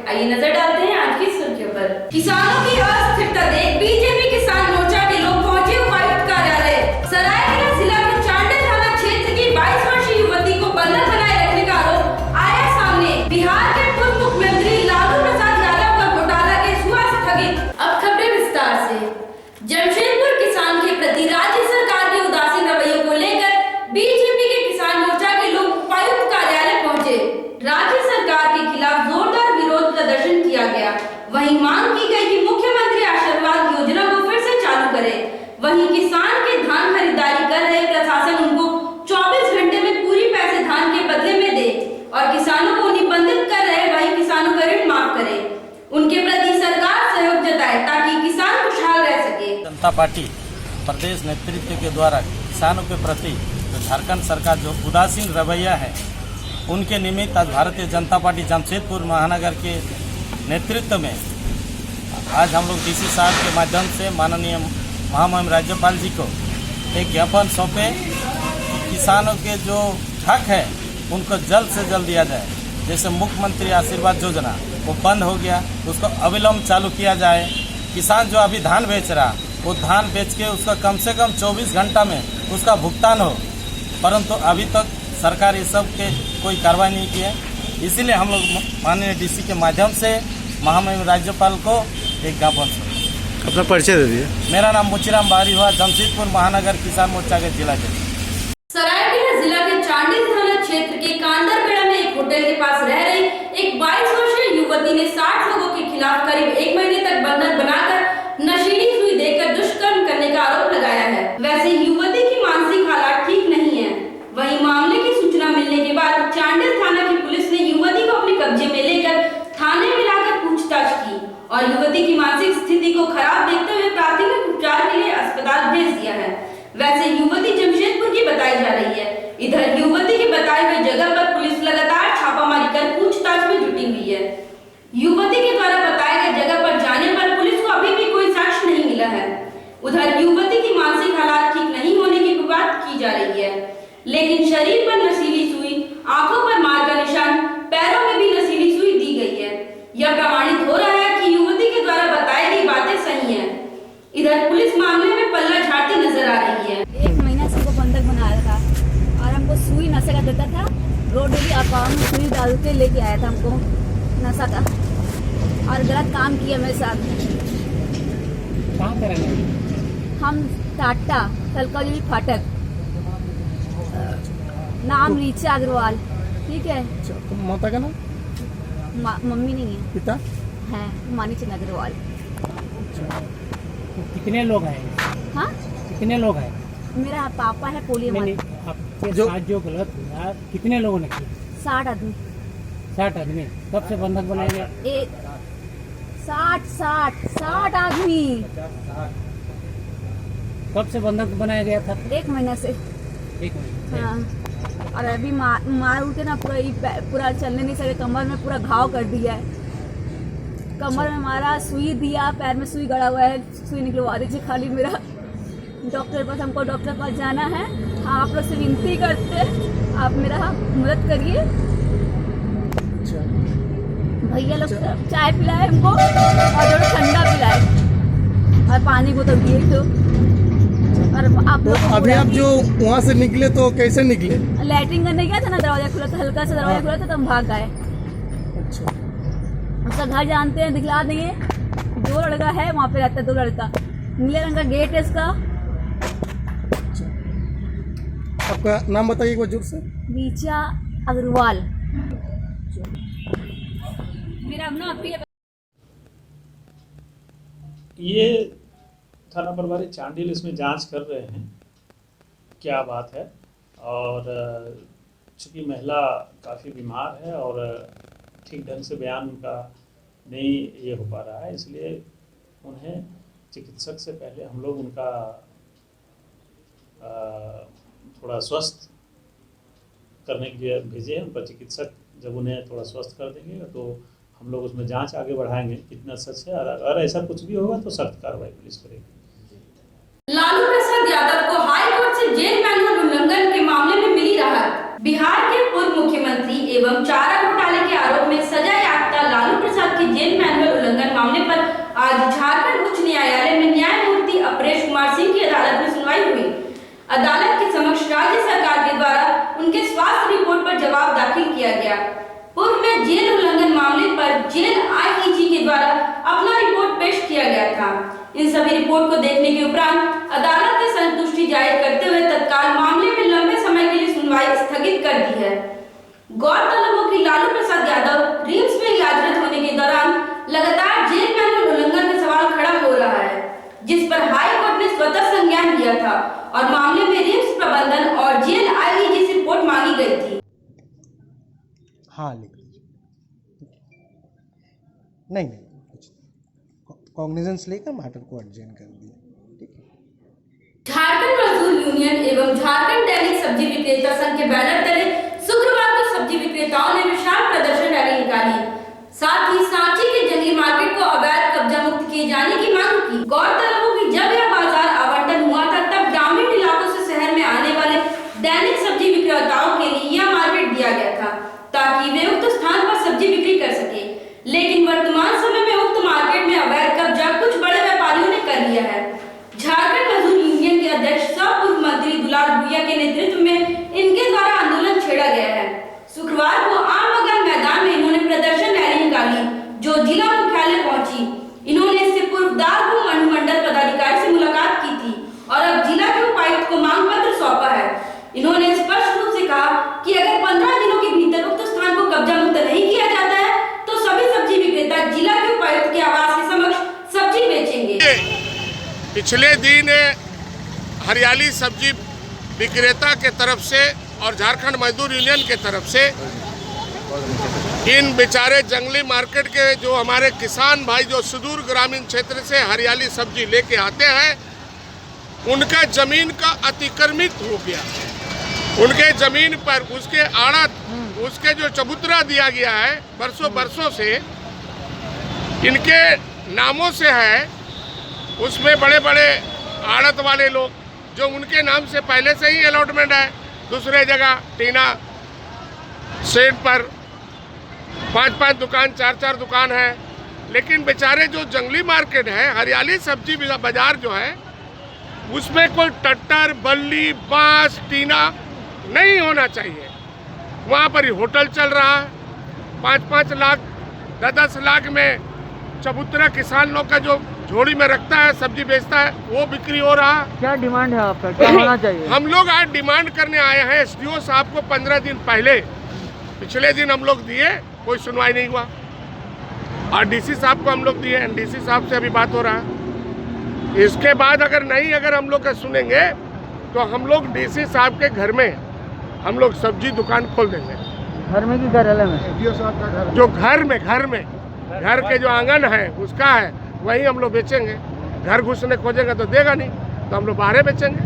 आइए नजर डालते हैं आज की सुर्खियों पर। किसानों की अस्थिरता देख बीजेपी किसान मोर्चा के लोग पहुंचे उपायुक्त कार्यालय। सरायकेला जिला के चांडल थाना क्षेत्र की 22 वर्षीय युवती को बंधक बनाए रखने का आरोप आया सामने। बिहार के पूर्व मुख्यमंत्री लालू प्रसाद यादव का घोटाला केस हुआ स्थगित। अब खबरें विस्तार से। जमशेदपुर किसान के प्रति राज्य सरकार के उदासीन रवैये को लेकर बीजेपी के किसान मोर्चा के लोग उपायुक्त कार्यालय पहुंचे। राज्य सरकार के खिलाफ जोरदार विरोध प्रदर्शन किया गया। वहीं मांग की गई कि मुख्यमंत्री आशीर्वाद योजना को फिर से चालू करे। वहीं किसान के धान खरीदारी कर रहे प्रशासन उनको 24 घंटे में पूरी पैसे धान के बदले में दे और किसानों को निबंधित कर रहे वही किसानों का ऋण माफ करे। उनके प्रति सरकार सहयोग जताए ताकि किसान खुशहाल रह सके। जनता पार्टी प्रदेश नेतृत्व के द्वारा किसानों के प्रति झारखंड सरकार जो उदासीन रवैया है उनके निमित्त आज भारतीय जनता पार्टी जमशेदपुर महानगर के नेतृत्व में आज हम लोग डीसी साहब के माध्यम से माननीय महामहिम राज्यपाल जी को एक ज्ञापन सौंपे कि किसानों के जो हक है उनको जल्द से जल्द दिया जाए। जैसे मुख्यमंत्री आशीर्वाद योजना वो बंद हो गया, उसको अविलंब चालू किया जाए। किसान जो अभी धान बेच रहा वो धान बेच के उसका कम से कम 24 घंटा में उसका भुगतान हो, परंतु अभी तक सरकार ये सब के कोई कार्रवाई नहीं की है। इसीलिए हम लोग माननीय डीसी के माध्यम से महामहिम राज्यपाल को एक ज्ञापन। अपना परिचय दे दिए। मेरा नाम मुचीराम बारी हुआ, जमशेदपुर महानगर किसान मोर्चा के जिला के। सरायकेला जिला के चांडिल थाना क्षेत्र के कांदरपेड़ा में एक होटल के पास रह रही एक 22 वर्षीय युवती ने 60 लोगों के खिलाफ करीब 1 महीने तक बंधक बनाकर नशीली सुई देकर दुष्कर्म करने का आरोप लगाया है। वैसे युवती की मानसिक हालत ठीक नहीं है। वहीं मामले की सूचना मिलने के बाद चांडिल थाना की पुलिस ने युवती को अपने कब्जे में लेकर थाने में लाकर पूछताछ की और युवती की मानसिक स्थिति को खराब देखते हुए प्राथमिक उपचार के लिए अस्पताल भेज दिया है। वैसे युवती जमशेदपुर की बताई जा रही है। इधर युवती के बताए हुए जगह पर पुलिस लगातार छापामारी कर पूछताछ में जुटी हुई है। युवती के द्वारा बताए गए जगह पर जाने पर पुलिस को अभी भी कोई साक्ष्य नहीं मिला है। उधर युवती की मानसिक हालत ठीक नहीं होने की बात की जा रही है, लेकिन शरीर पर नशीली सुई, आंखों पर मार का निशान, पैरों में भी नशीली सुई दी गई है। यह प्रमाणित हो रहा है कि युवती के द्वारा बताई गई बातें सही हैं। इधर पुलिस मामले में पल्ला झाड़ती नजर आ रही है। 1 महीना से हमको बंधक बनाया था और हमको सुई नशे का देता था। रोड डेली अकाउंट में सुई डाल के लेके आया था हमको नशा का और गलत काम किया मेरे साथ। कहाँ पे रहना है? हम टाटा कलकली फाटक, नाम रीचा अग्रवाल। ठीक है। तो माता का नाम? मम्मी नहीं है, पिता है मानी चंद अग्रवाल। तो कितने लोग हैं? हाँ, कितने लोग हैं? मेरा पापा है पोलियो नहीं, मार। आपके जो- साथ जो गलत हुआ कितने लोगों ने किया? 60 आदमी। 60 आदमी। कब से बंधक बनाए गए? 60 आदमी। कब से बंधक बनाया गया था? 1 महीना से। 1 महीने से। हाँ। और अभी मार उठ के ना पूरा चलने नहीं सके, कमर में पूरा घाव कर दिया है। कमर में मारा, सुई दिया, पैर में सुई गड़ा हुआ है, सुई निकलवा दीजिए खाली मेरा। डॉक्टर पास, हमको डॉक्टर पास जाना है। हाँ, आप लोग से विनती करते आप मेरा मदद करिए। भैया लोग चाय पिलाए हमको और थोड़ा ठंडा पिलाए और पानी बोतल दिए तो। और आप तो लोग अभी आप जो वहाँ से निकले तो कैसे निकले? लैट्रिन करने गया था ना, दरवाजा खुला था, हल्का सा दरवाजा खुला था तो हम भाग गए। अच्छा, उसका घर जानते हैं, दिखला देंगे। 2 लड़का है वहाँ पे रहता है, 2 लड़का। नीले रंग का गेट है इसका। आपका नाम बताइए एक बार जोर से। रीचा अग्रवाल। मेरा नाम ये थाना प्रभारी चांडिल इसमें जांच कर रहे हैं क्या बात है। और चूँकि महिला काफ़ी बीमार है और ठीक ढंग से बयान उनका नहीं ये हो पा रहा है, इसलिए उन्हें चिकित्सक से पहले हम लोग उनका थोड़ा स्वस्थ करने के लिए भेजे हैं। उनका चिकित्सक जब उन्हें थोड़ा स्वस्थ कर देंगे तो हम लोग उसमें जांच आगे बढ़ाएंगे कितना सच है। अगर ऐसा कुछ भी होगा तो सख्त कार्रवाई पुलिस करेगी। लालू प्रसाद यादव को हाई कोर्ट से जेल मैनुअल उल्लंघन के मामले में मिली राहत। बिहार के पूर्व मुख्यमंत्री एवं चारा घोटाले के आरोप में सजायाफ्ता लालू प्रसाद की आज झारखंड उच्च न्यायालय में न्यायमूर्ति अपरेश कुमार सिंह की अदालत में सुनवाई हुई। अदालत के समक्ष राज्य सरकार के द्वारा उनके स्वास्थ्य रिपोर्ट पर जवाब दाखिल किया गया। पूर्व में जेल उल्लंघन मामले पर जेल आईजी के द्वारा अपना रिपोर्ट पेश किया गया था। इन सभी रिपोर्ट को देखने के उपरांत अदालत ने संतुष्टि जाहिर करते हुए तत्काल मामले में लंबे समय के लिए सुनवाई स्थगित कर दी है। गौरतलब हो कि लालू प्रसाद यादव रिम्स में इलाजरत होने के दौरान लगातार जेल मैनुअल उल्लंघन का सवाल खड़ा हो रहा है, जिस पर हाई कोर्ट ने स्वतः संज्ञान लिया था और मामले में रिम्स प्रबंधन और जेल आईजी से रिपोर्ट मांगी गई थी। हाँ लिख लीजिए। नहीं कुछ कॉग्निजेंस लेकर मैटर को एडजेंट कर दिया। ठीक है। झारखंड मजदूर यूनियन एवं झारखंड दैनिक सब्जी विक्रेता संघ के बैनर तले शुक्रवार को सब्जी विक्रेताओं ने विशाल प्रदर्शन रैली निकाली। साथ ही सांची के जंगली मार्केट को अवैध कब्जा मुक्त किए जाने की मांग की। गौरतलब हो कि जब यह बाजार आवंटन हुआ था तब ग्रामीण इलाकों से शहर में आने वाले दैनिक सब्जी विक्रेताओं के लिए यह मार्केट दिया गया था ताकि वे उक्त स्थान पर सब्जी बिक्री कर सके। लेकिन वर्तमान समय में उक्त मार्केट में अवैध कब्जा कुछ बड़े व्यापारियों ने कर लिया है। झारखंड मजदूर यूनियन के अध्यक्ष सह पूर्व मंत्री दुलाल भुइया के नेतृत्व में इनके द्वारा आंदोलन छेड़ा गया है। शुक्रवार को आम बगान मैदान में इन्होंने प्रदर्शन रैली निकाली जो जिला मुख्यालय पहुंची। इन्होंने इससे पूर्व दारपुर अनुमंडल पदाधिकारी से मुलाकात की थी और अब जिला के उपायुक्त को मांग पत्र सौंपा है। इन्होंने स्पष्ट रूप से कहा कि अगर 15 दिनों के भीतर उक्त स्थान को कब्जा मुक्त नहीं किया जाता है तो सभी सब्जी विक्रेता जिला के उपायुक्त के आवास के समक्ष सब्जी बेचेंगे। पिछले दिन हरियाली सब्जी विक्रेता के तरफ से और झारखंड मजदूर यूनियन के तरफ से इन बेचारे जंगली मार्केट के जो हमारे किसान भाई जो सुदूर ग्रामीण क्षेत्र से हरियाली सब्जी लेके आते हैं उनका जमीन का अतिक्रमित हो गया। उनके जमीन पर उसके आड़त उसके जो चबूतरा दिया गया है बरसों से इनके नामों से है। उसमें बड़े बड़े आड़त वाले लोग जो उनके नाम से पहले से ही अलॉटमेंट है। दूसरे जगह टीना शेड पर 5-5 दुकान 4-4 दुकान है। लेकिन बेचारे जो जंगली मार्केट है हरियाली सब्जी बाजार जो है उसमें कोई टट्टर बल्ली बांस टीना नहीं होना चाहिए। वहाँ पर ही होटल चल रहा है। 5-5 लाख 10-10 लाख में चबूतरा किसान लोग का जो झोड़ी में रखता है सब्जी बेचता है वो बिक्री हो रहा। क्या डिमांड है आपका, क्या होना चाहिए? हम लोग आज डिमांड करने आए हैं एसडीओ साहब को। 15 दिन पहले पिछले दिन हम लोग दिए, कोई सुनवाई नहीं हुआ। और डीसी साहब को हम लोग दिए, डीसी साहब से अभी बात हो रहा है। इसके बाद अगर हम लोग का सुनेंगे तो हम लोग डीसी साहब के घर में हम लोग सब्जी दुकान खोल देंगे। घर में की कार्यालय में? जो घर के जो आंगन है उसका है वही हम लोग बेचेंगे। घर घुसने खोजेंगे तो देगा नहीं तो हम लोग बाहर बेचेंगे।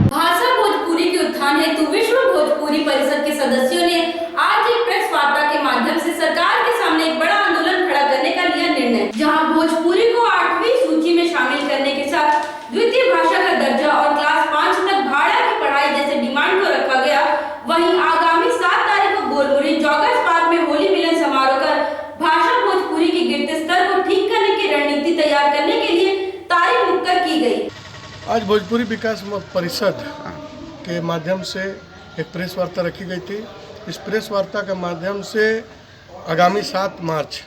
भाषा भोजपुरी के उत्थान हेतु विश्व भोजपुरी परिषद के सदस्यों ने आज एक प्रेस वार्ता के माध्यम से सरकार के सामने एक बड़ा आंदोलन खड़ा करने का लिया निर्णय, जहां भोजपुरी को 8वीं सूची में शामिल करने के साथ द्वितीय भाषा का दर्जा और क्लास 5 तक भाड़ा की पढ़ाई जैसे डिमांड को रखा गया। वहीं आगामी 7 तारीख को गोलमुरी जॉगर्स पार्क में होली मिलन समारोह कर भाषा भोजपुरी के गिरते स्तर को ठीक करने की रणनीति तैयार करने के लिए तारीख मुकर की गई। आज भोजपुरी विकास परिषद के माध्यम से एक प्रेस वार्ता रखी गई थी। इस प्रेस वार्ता के माध्यम से आगामी 7 मार्च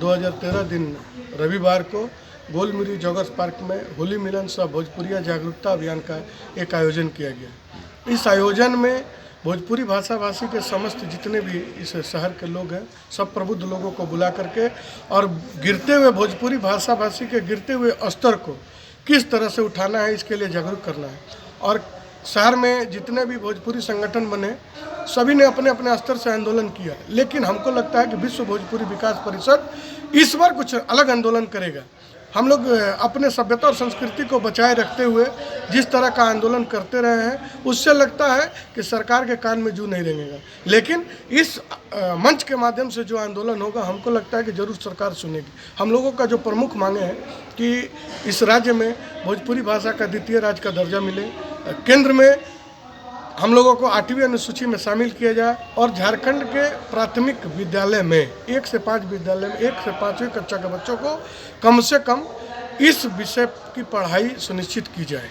2013 दिन रविवार को गोलमुरी जॉगर्स पार्क में होली मिलन सह भोजपुरिया जागरूकता अभियान का एक आयोजन किया गया। इस आयोजन में भोजपुरी भाषा भाषी के समस्त जितने भी इस शहर के लोग हैं सब प्रबुद्ध लोगों को बुला करके और गिरते हुए भोजपुरी भाषा भाषी के गिरते हुए स्तर को किस तरह से उठाना है इसके लिए जागरूक करना है। और शहर में जितने भी भोजपुरी संगठन बने सभी ने अपने अपने स्तर से आंदोलन किया। लेकिन हमको लगता है कि विश्व भोजपुरी विकास परिषद इस बार कुछ अलग आंदोलन करेगा। हम लोग अपने सभ्यता और संस्कृति को बचाए रखते हुए जिस तरह का आंदोलन करते रहे हैं उससे लगता है कि सरकार के कान में जू नहीं रेंगेगा। लेकिन इस मंच के माध्यम से जो आंदोलन होगा हमको लगता है कि जरूर सरकार सुनेगी। हम लोगों का जो प्रमुख मांगे हैं कि इस राज्य में भोजपुरी भाषा का द्वितीय राज्य का दर्जा मिले, केंद्र में हम लोगों को 8वीं अनुसूची में शामिल किया जाए और झारखंड के प्राथमिक विद्यालय में 1 से 5 विद्यालय में 1 से 5वीं कक्षा के बच्चों को कम से कम इस विषय की पढ़ाई सुनिश्चित की जाए।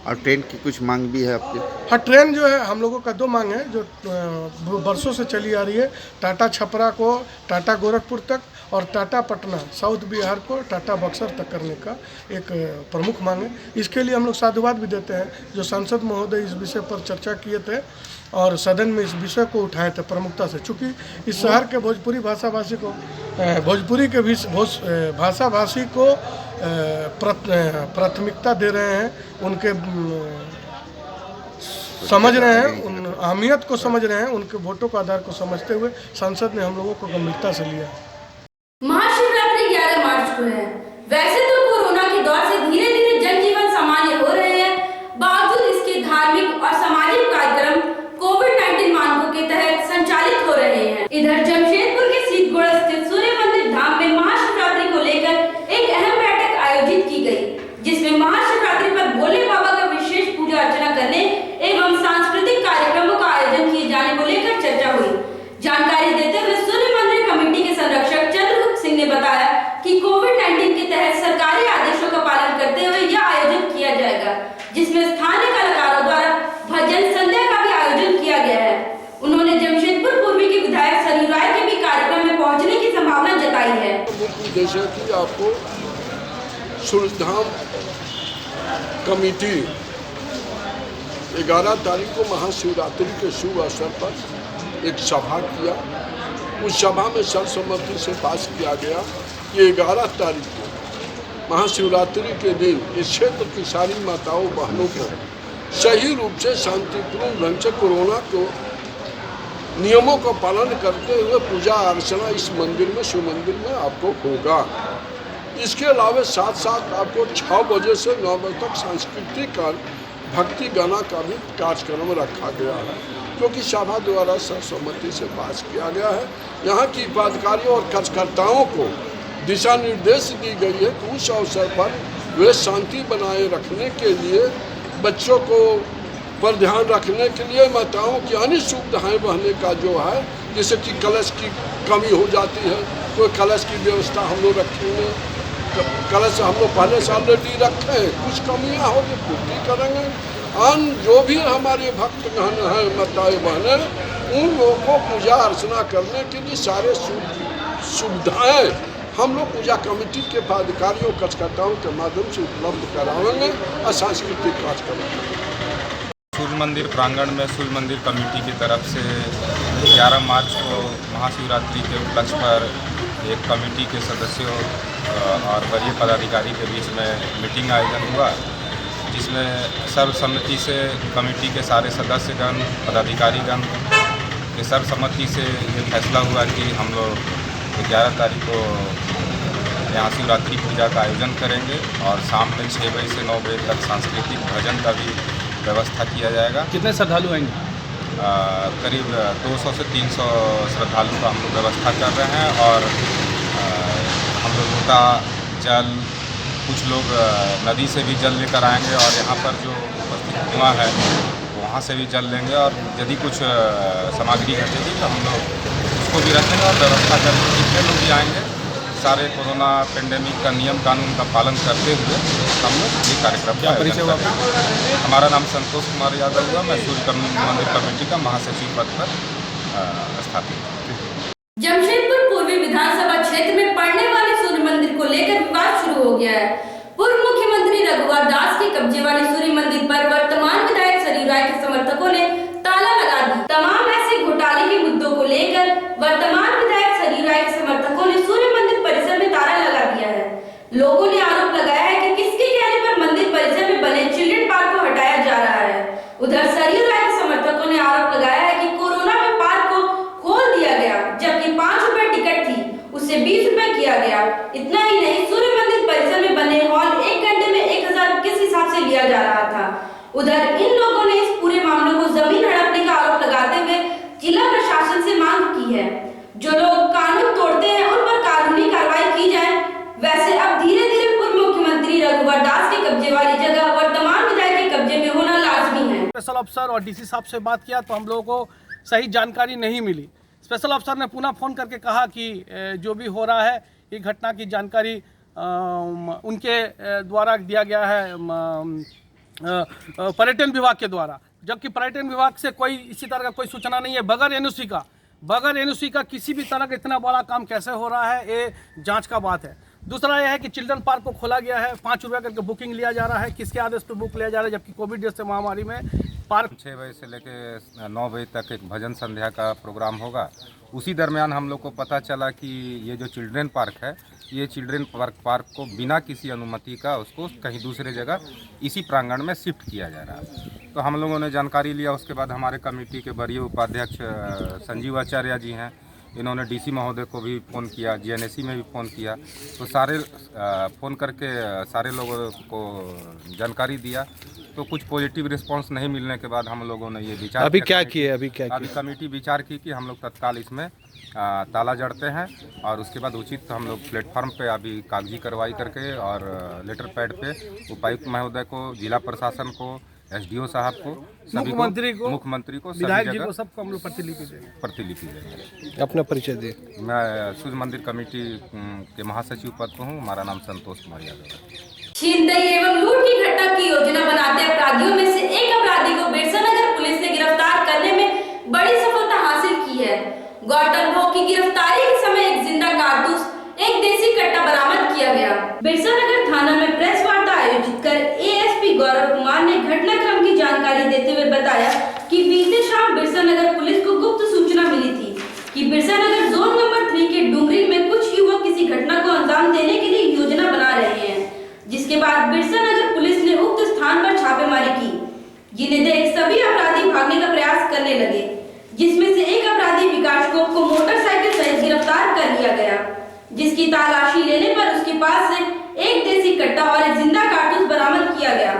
और ट्रेन की कुछ मांग भी है आपकी? हाँ, ट्रेन जो है हम लोगों का 2 मांग है जो बरसों से चली आ रही है। टाटा छपरा को टाटा गोरखपुर तक और टाटा पटना साउथ बिहार को टाटा बक्सर तक करने का एक प्रमुख मांग है। इसके लिए हम लोग साधुवाद भी देते हैं जो सांसद महोदय इस विषय पर चर्चा किए थे और सदन में इस विषय को उठाए थे प्रमुखता से। चूँकि इस शहर के भोजपुरी भाषाभाषी को भोजपुरी के भाषाभाषी को प्राथमिकता दे रहे हैं, उनके समझ रहे हैं, उन अहमियत को समझ रहे हैं, उनके वोटों के आधार को समझते हुए सांसद ने हम लोगों को गंभीरता से लिया। महाशिवरात्रि 11 मार्च को है। वैसे तो कोरोना के दौर से धीरे धीरे जनजीवन सामान्य हो रहे हैं, बावजूद इसके धार्मिक और सामाजिक कार्यक्रम कोविड-19 मानकों के तहत संचालित हो रहे हैं। इधर जमशेदपुर के सीतगोड़ा स्थित सूर्य मंदिर धाम में महाशिवरात्रि को लेकर एक अहम बैठक आयोजित की गई, जिसमें महाशिवरात्रि पर भोले बाबा का विशेष पूजा अर्चना करने एवं सांस्कृतिक कार्यक्रमों का आयोजन किए जाने को लेकर चर्चा हुई। जानकारी देते हुए सूर्य मंदिर कमेटी के संरक्षक चंद्रगुप्त सिंह ने बताया कि कोविड-19 के तहत सरकारी आदेशों का पालन करते हुए यह आयोजन किया जाएगा, जिसमें स्थानीय कलाकारों द्वारा भजन संध्या का भी आयोजन किया गया है। उन्होंने जमशेदपुर पूर्वी के विधायक सरयू राय के भी कार्यक्रम में पहुंचने की संभावना जताई है। जैसे कि आपको सूर्यधाम कमेटी 11 तारीख को महाशिवरात्रि के शुभ अवसर पर एक सभा किया। उस सभा में सर्वसम्मति से पास किया गया कि 11 तारीख को महाशिवरात्रि के दिन इस क्षेत्र की सारी माताओं बहनों को सही रूप से शांतिपूर्ण ढंग से कोरोना को नियमों का पालन करते हुए पूजा अर्चना इस मंदिर में शिव मंदिर में आपको होगा। इसके अलावा साथ साथ आपको 6 बजे से 9 बजे तक सांस्कृतिक भक्ति गाना का भी कार्यक्रम रखा गया है, जो कि सभा द्वारा सर्वसम्मति से पास किया गया है। यहाँ की पदाधिकारियों और कार्यकर्ताओं को दिशा निर्देश दी गई है कि उस अवसर पर वे शांति बनाए रखने के लिए बच्चों को पर ध्यान रखने के लिए माताओं की अन्य सुविधाएँ बहने का जो है, जैसे कि कलश की कमी हो जाती है, कोई कलश की व्यवस्था हम लोग रखेंगे। कलश हम लोग पहले से ऑलरेडी रखे हैं, कुछ कमियाँ होगी पूर्ति करेंगे। अन्य जो भी हमारे भक्तगण हैं माताएँ बहनें, उन लोगों को पूजा अर्चना करने के लिए सारे सुविधाएँ हम लोग पूजा कमेटी के पदाधिकारियों कार्यकर्ताओं के माध्यम से उपलब्ध कराएंगे और सांस्कृतिक कार्यक्रम करेंगे। सूर्य मंदिर प्रांगण में सूर्य मंदिर कमेटी की तरफ से 11 मार्च को महाशिवरात्रि के उपलक्ष्य पर एक कमेटी के सदस्यों और वरीय पदाधिकारी के बीच में मीटिंग आयोजन हुआ, जिसमें सर्वसम्मति से कमेटी के सारे सदस्यगण पदाधिकारीगण के सर्वसम्मति से ये फैसला हुआ कि हम लोग 11 तारीख को यहाँ शिवरात्रि पूजा का आयोजन करेंगे और शाम में 6 बजे से 9 बजे तक सांस्कृतिक भजन का भी व्यवस्था किया जाएगा। कितने श्रद्धालु आएंगे? करीब 200 से 300 श्रद्धालु का हम लोग व्यवस्था कर रहे हैं और हम लोगों का जल, कुछ लोग नदी से भी जल लेकर आएंगे और यहाँ पर जो उपस्थित कुआं है वहाँ से भी जल लेंगे और यदि कुछ सामग्री घटेगी तो हम लोग उसको भी रखेंगे और व्यवस्था करके जितने लोग भी आएंगे सारे कोरोना पेंडेमिक का नियम कानून का पालन करते हुए हम लोग ये कार्यक्रम का आयोजन करेंगे। हमारा नाम संतोष कुमार यादव हुआ, मैं सूर्य मंदिर कमेटी का महासचिव पद पर स्थापित हूँ। जमशेदपुर पूर्वी विधानसभा क्षेत्र में पड़ने वाले सूर्य मंदिर को लेकर विवाद शुरू हो गया है। पूर्व मुख्यमंत्री रघुवर दास के कब्जे वाले सूर्य मंदिर पर वर्तमान विधायक सरयू राय के समर्थकों ने ताला लगा दी। तमाम ऐसे घोटाले के मुद्दों को लेकर वर्तमान विधायक सरयू राय के समर्थकों ने सूर्य मंदिर परिसर में ताला लगा दिया है। लोगों ने आरोप लगाया है कि किसके कहने पर मंदिर परिसर में बने चिल्ड्रन पार्क को हटाया जा रहा है। उधर सरयू राय के समर्थकों ने आरोप लगाया है कि कोरोना में पार्क को खोल दिया गया, जबकि 5 रुपए टिकट थी उसे 20 रुपए किया गया। इतना ही नहीं, सूर्य मंदिर परिसर में बने हॉल 1 घंटे में 1000 किस हिसाब से लिया जा रहा था। उधर इन लोगों ने इस पूरे मामले को जमीन हड़पने का आरोप लगाते हुए जिला प्रशासन से मांग की है, जो लोग कानून तोड़ते हैं उन पर कानूनी कार्रवाई की जाए। वैसे अब धीरे धीरे पूर्व मुख्यमंत्री रघुवर दास के कब्जे वाली जगह वर्तमान विधायक के कब्जे में होना लाजमी है। स्पेशल अफसर और डीसी साहब से बात किया तो हम लोगों को सही जानकारी नहीं मिली। स्पेशल अफसर ने पुनः फ़ोन करके कहा कि जो भी हो रहा है ये घटना की जानकारी उनके द्वारा दिया गया है पर्यटन विभाग के द्वारा, जबकि पर्यटन विभाग से कोई इसी तरह का कोई सूचना नहीं है। बगैर एनओसी का किसी भी तरह का इतना बड़ा काम कैसे हो रहा है, ये जांच का बात है। दूसरा यह है कि चिल्ड्रन पार्क को खोला गया है, 5 रुपये करके बुकिंग लिया जा रहा है। किसके आदेश पर बुक लिया जा रहा है, जबकि कोविड जैसे महामारी में पार्क 6 बजे से लेकर 9 बजे तक एक भजन संध्या का प्रोग्राम होगा। उसी दरमियान हम लोग को पता चला कि ये जो चिल्ड्रन पार्क है, ये चिल्ड्रन पार्क को बिना किसी अनुमति का उसको कहीं दूसरे जगह इसी प्रांगण में शिफ्ट किया जा रहा है। तो हम लोगों ने जानकारी लिया। उसके बाद हमारे कमेटी के वरीय उपाध्यक्ष संजीव आचार्य जी हैं, इन्होंने डीसी महोदय को भी फ़ोन किया, जीएनएससी में भी फ़ोन किया। तो सारे फ़ोन करके सारे लोगों को जानकारी दिया। तो कुछ पॉजिटिव रिस्पांस नहीं मिलने के बाद हम लोगों ने ये विचार अभी क्या किए? अभी कमेटी विचार की कि हम लोग तत्काल इसमें ताला जड़ते हैं और उसके बाद उचित हम लोग प्लेटफॉर्म पे अभी कागजी कार्रवाई करके और लेटर पैड पे उपायुक्त महोदय को, जिला प्रशासन को, एसडीओ साहब को, सभी मुख्यमंत्री को, विधायक जी को, सबको हम लोग प्रतिलिपि देंगे। अपना परिचय दे। मैं सूर्य मंदिर कमेटी के महासचिव पद पर हूँ। हमारा नाम संतोष कुमार यादव है। छीनताई एवं लूट की घटना की योजना बनाते अपराधियों में से एक अपराधी को बिरसा नगर पुलिस ने गिरफ्तार करने में बड़ी सफलता हासिल की है। गौरतलब हो कि गिरफ्तारी के समय एक जिंदा कारतूस, एक देसी कट्टा बरामद किया गया। बिरसा नगर थाना में प्रेस वार्ता आयोजित कर एएसपी गौरव कुमार ने घटनाक्रम की जानकारी देते हुए बताया कि बीते शाम बिरसा नगर पुलिस को गुप्त सूचना मिली थी कि बिरसा नगर जोन नंबर 3 के डुंगरी में कुछ युवक किसी घटना को अंजाम देने के लिए योजना बना रहे हैं, जिसके बाद बिरसा नगर पुलिस ने उक्त स्थान पर छापेमारी की, जिन्हें देख सभी अपराधी भागने का प्रयास करने लगे, जिसमें से एक अपराधी विकास को मोटरसाइकिल सहित गिरफ्तार कर लिया गया, जिसकी तलाशी लेने पर उसके पास से एक देसी कट्टा और एक जिंदा कारतूस बरामद किया गया।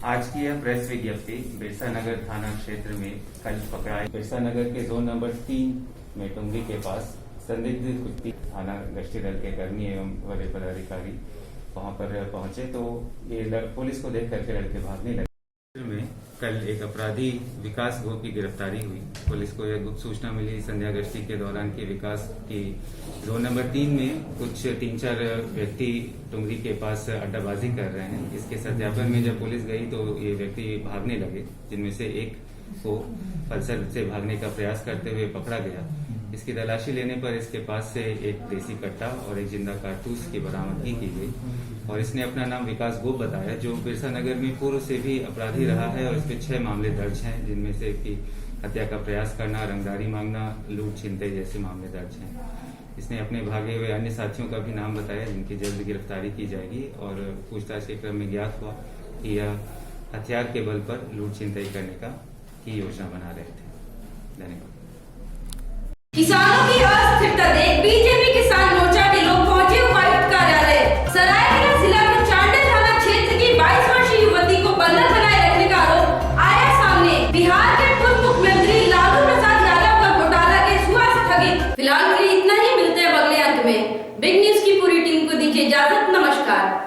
आज की यह प्रेस विज्ञप्ति बिरसा नगर थाना क्षेत्र में कल पकड़ाए बिरसा नगर के जोन नंबर 3 में टुंगरी के पास संदिग्ध कुत्ती थाना गश्ती दल के कर्मी एवं वरीय पदाधिकारी वहां पर पहुंचे तो ये पुलिस को देख करके लड़के भागने लगे। में कल एक अपराधी विकास गो की गिरफ्तारी हुई। पुलिस को यह गुप्त सूचना मिली संध्या गश्ती के दौरान कि विकास की जोन नंबर 3 में कुछ 3-4 व्यक्ति टुंगरी के पास अड्डाबाजी कर रहे हैं। इसके सत्यापन में जब पुलिस गई तो ये व्यक्ति भागने लगे, जिनमें से एक को पल्सर से भागने का प्रयास करते हुए पकड़ा गया। इसकी तलाशी लेने पर इसके पास से एक देसी कट्टा और एक जिंदा कारतूस की बरामदगी की गई और इसने अपना नाम विकास गोप बताया, जो बिरसा नगर में पूर्व से भी अपराधी रहा है और इस पे 6 मामले दर्ज हैं, जिनमें से कि हत्या का प्रयास करना, रंगदारी मांगना, लूट छिनतई जैसे मामले दर्ज हैं। इसने अपने भागे हुए अन्य साथियों का भी नाम बताया, जिनकी जल्द गिरफ्तारी की जाएगी और पूछताछ के क्रम में ज्ञात हुआ कि यह हथियार के बल पर लूट छिनतई करने की योजना बना रहे थे। धन्यवाद। किसानों की अस्थिरता देख भी